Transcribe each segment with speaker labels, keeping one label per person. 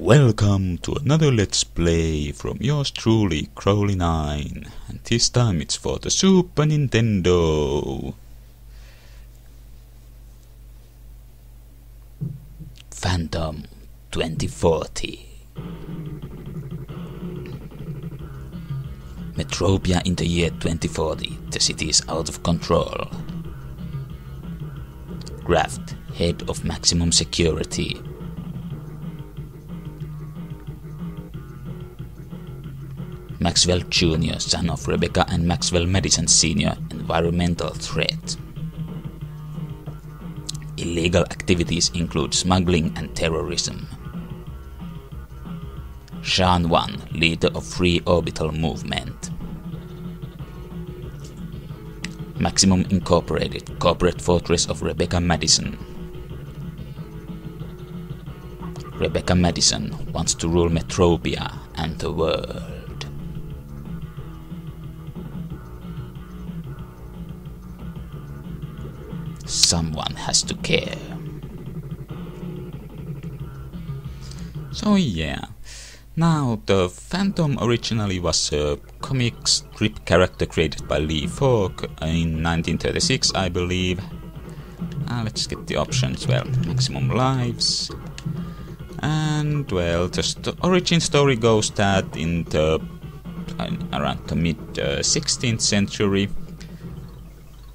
Speaker 1: Welcome to another Let's Play from yours truly, Crowley9, and this time it's for the Super Nintendo. Phantom 2040. Metropia in the year 2040, the city is out of control. Graft, head of maximum security. Maxwell Jr., son of Rebecca and Maxwell Madison Sr., environmental threat. Illegal activities include smuggling and terrorism. Sean 1, leader of Free Orbital Movement. Maximum Incorporated, corporate fortress of Rebecca Madison. Rebecca Madison wants to rule Metropia and the world. Someone has to care. So yeah, now the Phantom originally was a comic strip character created by Lee Falk in 1936, I believe. Let's get the options. Well, maximum lives. And well, the origin story goes that in the around the mid 16th century,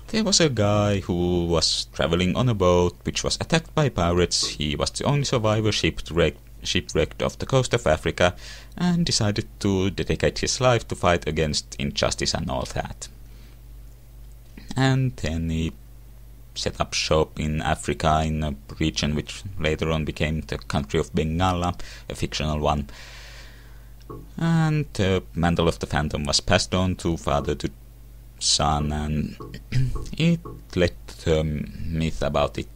Speaker 1: there was a guy who was traveling on a boat which was attacked by pirates. He was the only survivor shipwrecked off the coast of Africa and decided to dedicate his life to fight against injustice and all that. And then he set up shop in Africa, in a region which later on became the country of Bengala, a fictional one. And the mantle of the Phantom was passed on to father to son, and it led the myth about it,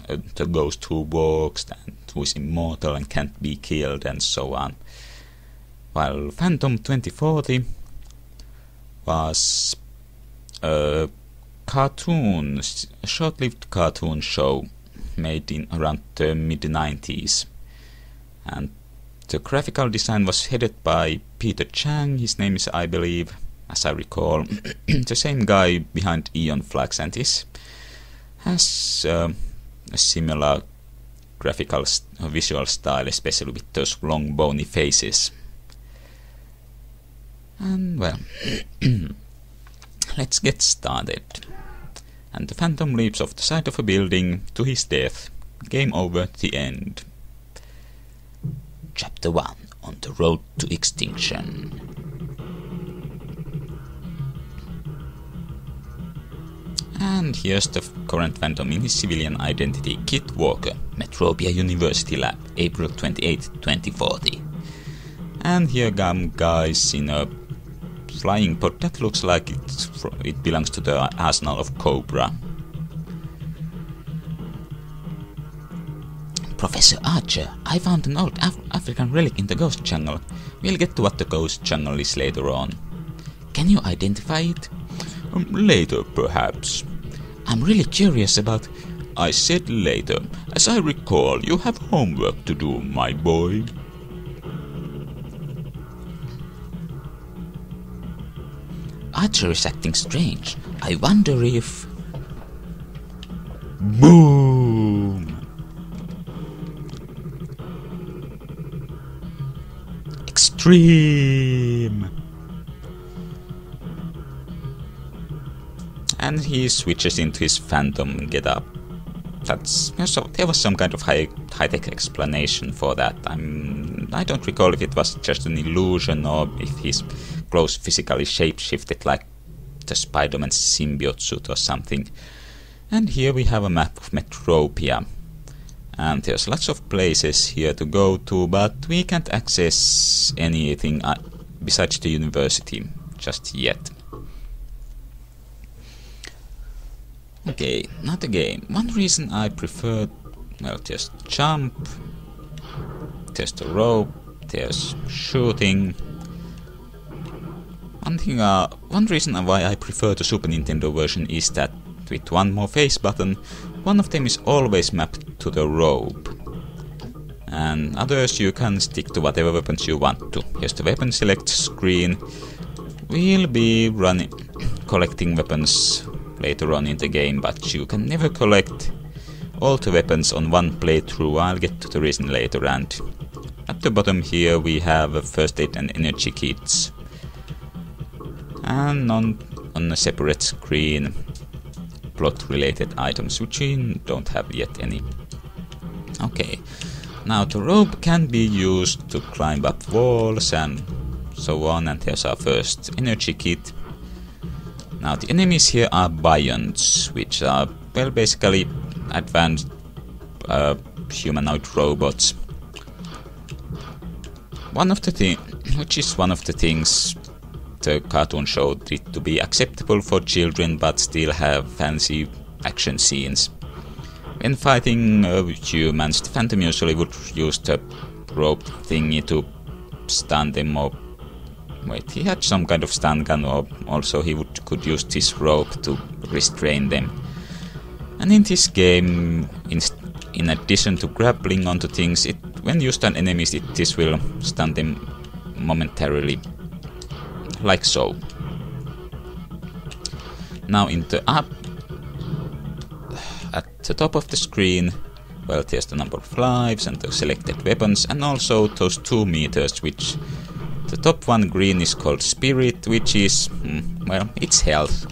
Speaker 1: the ghost who walks and who is immortal and can't be killed and so on. While Phantom 2040 was a cartoon, a short-lived cartoon show made in around the mid-90s, and the graphical design was headed by Peter Chang. His name is, I believe, as I recall, the same guy behind Eon Flux, and this has a similar graphical visual style, especially with those long bony faces. And well, let's get started. And the Phantom leaps off the side of a building to his death. Game over, the end. Chapter 1, On the Road to Extinction. And here's the current Phantom in his civilian identity, Kit Walker, Metropia University Lab, April 28, 2040. And here come guys in a flying pod that looks like it belongs to the arsenal of Cobra. Professor Archer, I found an old African relic in the ghost jungle. We'll get to what the ghost jungle is later on. Can you identify it? Later, perhaps. I'm really curious about... I said later. As I recall, you have homework to do, my boy. Archer is acting strange. I wonder if... Boom! Extreme! And he switches into his Phantom getup. So there was some kind of high-tech explanation for that. I don't recall if it was just an illusion or if his clothes physically shape-shifted like the Spider-Man symbiote suit or something. And here we have a map of Metropia. And there's lots of places here to go to, but we can't access anything besides the university just yet. Okay, not a game. One reason I prefer... Well, there's jump, there's the rope, there's shooting. One reason why I prefer the Super Nintendo version is that with one more face button, one of them is always mapped to the rope. and others you can stick to whatever weapons you want to. Here's the weapon select screen. We'll be collecting weapons later on in the game, but you can never collect all the weapons on one playthrough. I'll get to the reason later. And at the bottom here we have first aid and energy kits, and on a separate screen plot related items, which we don't have yet any. Okay, now the rope can be used to climb up walls and so on, and here's our first energy kit. Now the enemies here are bions, which are, well, basically advanced humanoid robots. One of the things the cartoon showed it to be acceptable for children, but still have fancy action scenes. When fighting humans, the Phantom usually would use the rope thingy to stun them, or wait, he had some kind of stun gun, or also he could use this rope to restrain them. And in this game, in addition to grappling onto things, when you stun enemies, this will stun them momentarily, like so. Now at the top of the screen, well, there's the number of lives and the selected weapons, and also those 2 meters, which the top one green is called Spirit, which is, well, it's health,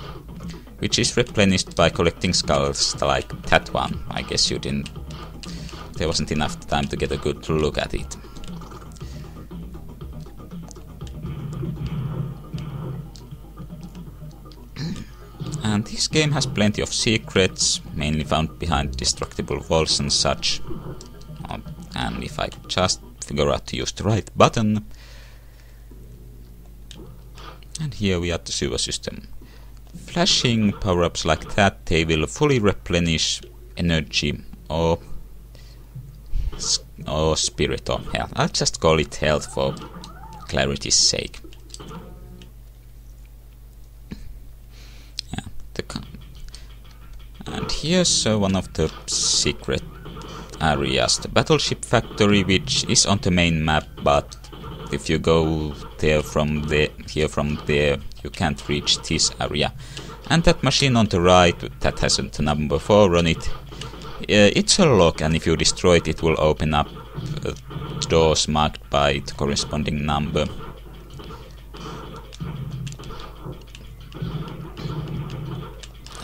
Speaker 1: which is replenished by collecting skulls, like that one. I guess there wasn't enough time to get a good look at it. And this game has plenty of secrets, mainly found behind destructible walls and such. And if I just figure out to use the right button. And here we are at the sewer system. Flashing power-ups like that, they will fully replenish energy or spirit or health. I'll just call it health for clarity's sake. And here's one of the secret areas, the battleship factory, which is on the main map, but if you go there from there, you can't reach this area. And that machine on the right, that has the number 4 on it, it's a lock, and if you destroy it, it will open up doors marked by the corresponding number.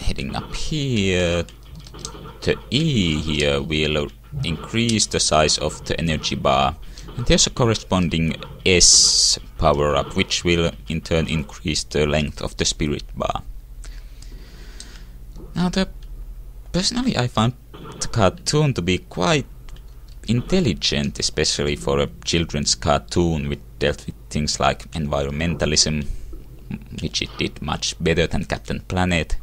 Speaker 1: Heading up here, the E here will increase the size of the energy bar, and there's a corresponding S power up, which will in turn increase the length of the spirit bar. Now, personally I found the cartoon to be quite intelligent, especially for a children's cartoon, which dealt with things like environmentalism, which it did much better than Captain Planet.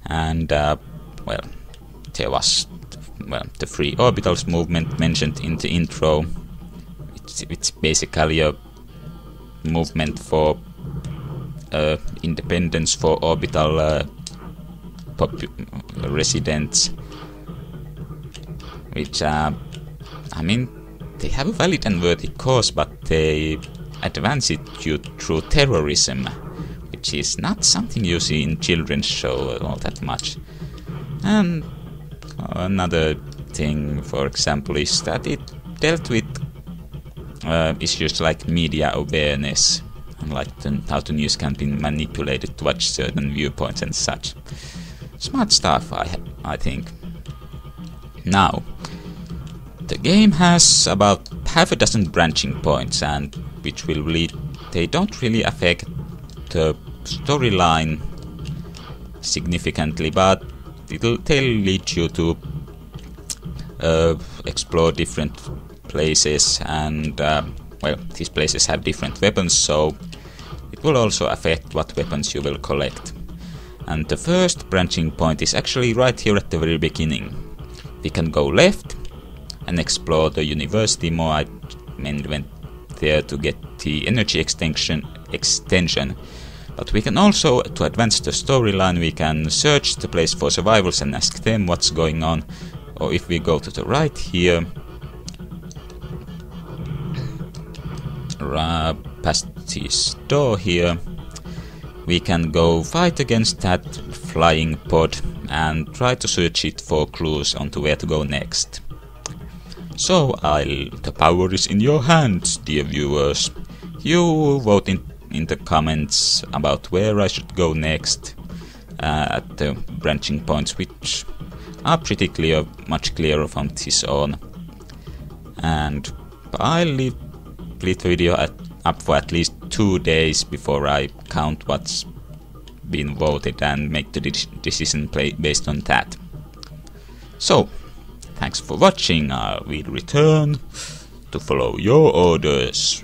Speaker 1: And, well, there was, the free orbitals movement mentioned in the intro. It's basically a movement for independence for orbital residents, which, I mean, they have a valid and worthy cause, but they advance it through terrorism, which is not something you see in children's show all that much. And another thing, for example, is that it dealt with issues like media awareness, and like how the news can be manipulated to watch certain viewpoints and such. Smart stuff, I think. Now, the game has about half a dozen branching points, and which will they don't really affect the storyline significantly, but they'll lead you to explore different places, and well, these places have different weapons, so it will also affect what weapons you will collect. And the first branching point is actually right here at the very beginning. We can go left and explore the university more. I mainly went there to get the energy extension, but we can also, to advance the storyline, we can search the place for survivors and ask them what's going on. Or if we go to the right here, past this door here, we can go fight against that flying pod and try to search it for clues onto where to go next. So the power is in your hands, dear viewers. You vote in the comments about where I should go next at the branching points, which are pretty clear, much clearer from this on. And I'll leave the video up for at least 2 days before I count what's been voted and make the decision based on that. So, thanks for watching. I will return to follow your orders.